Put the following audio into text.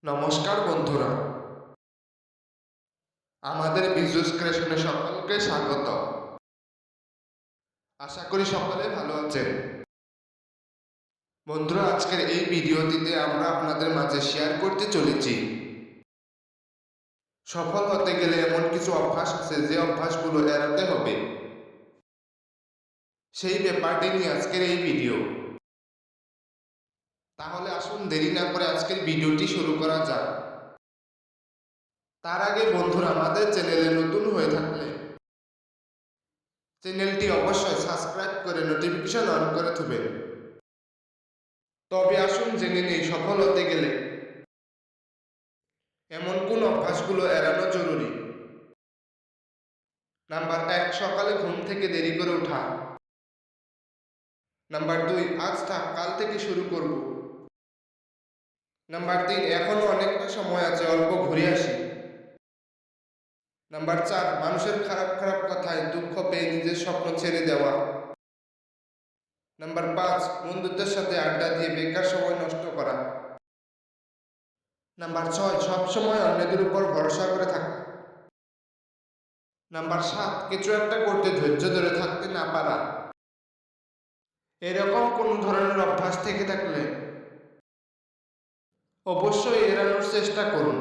নমস্কার বন্ধুরা, আমাদের বিজুস ক্রিয়েশনে সকলকে স্বাগত। আশা করি সকলে ভালো আছেন। বন্ধুরা, আজকের এই ভিডিওটিতে আমরা আপনাদের মাঝে শেয়ার করতে চলেছি সফল হতে গেলে এমন কিছু অভ্যাস আছে যে অভ্যাসগুলো এড়াতে হবে, সেই ব্যাপারটি নিয়ে আজকের এই ভিডিও। তাহলে আসুন দেরি না করে আজকের ভিডিওটি শুরু করা যাক। তার আগে বন্ধুরা, আমাদের চ্যানেলে নতুন হয়ে থাকলে চ্যানেলটি অবশ্যই সাবস্ক্রাইব করে নোটিফিকেশন অন করে থুবেন। তবে আসুন জেনে নেই সফল হতে গেলে এমন কোন অভ্যাসগুলো এড়ানো জরুরি। নাম্বার 1, সকালে ঘুম থেকে দেরি করে ওঠা। নাম্বার 2, আজ থাক কাল থেকে শুরু করব। নাম্বার 3, এখনো অনেকটা সময় আছে, অল্প ঘুরে আসি। নাম্বার 4, মানুষের খারাপ খারাপ কথায় দুঃখ পেয়ে নিজের স্বপ্ন ছেড়ে দেওয়া। নাম্বার 5, বন্ধুদের সাথে আড্ডা দিয়ে বেকার সময় নষ্ট করা। নাম্বার 6, সবসময় অন্যদের উপর ভরসা করে থাকা। নাম্বার 7, কিছু একটা করতে ধৈর্য ধরে থাকতে না পারা। এরকম কোন ধরনের অভ্যাস থেকে থাকলে অবশ্যই এড়ানোর চেষ্টা করুন।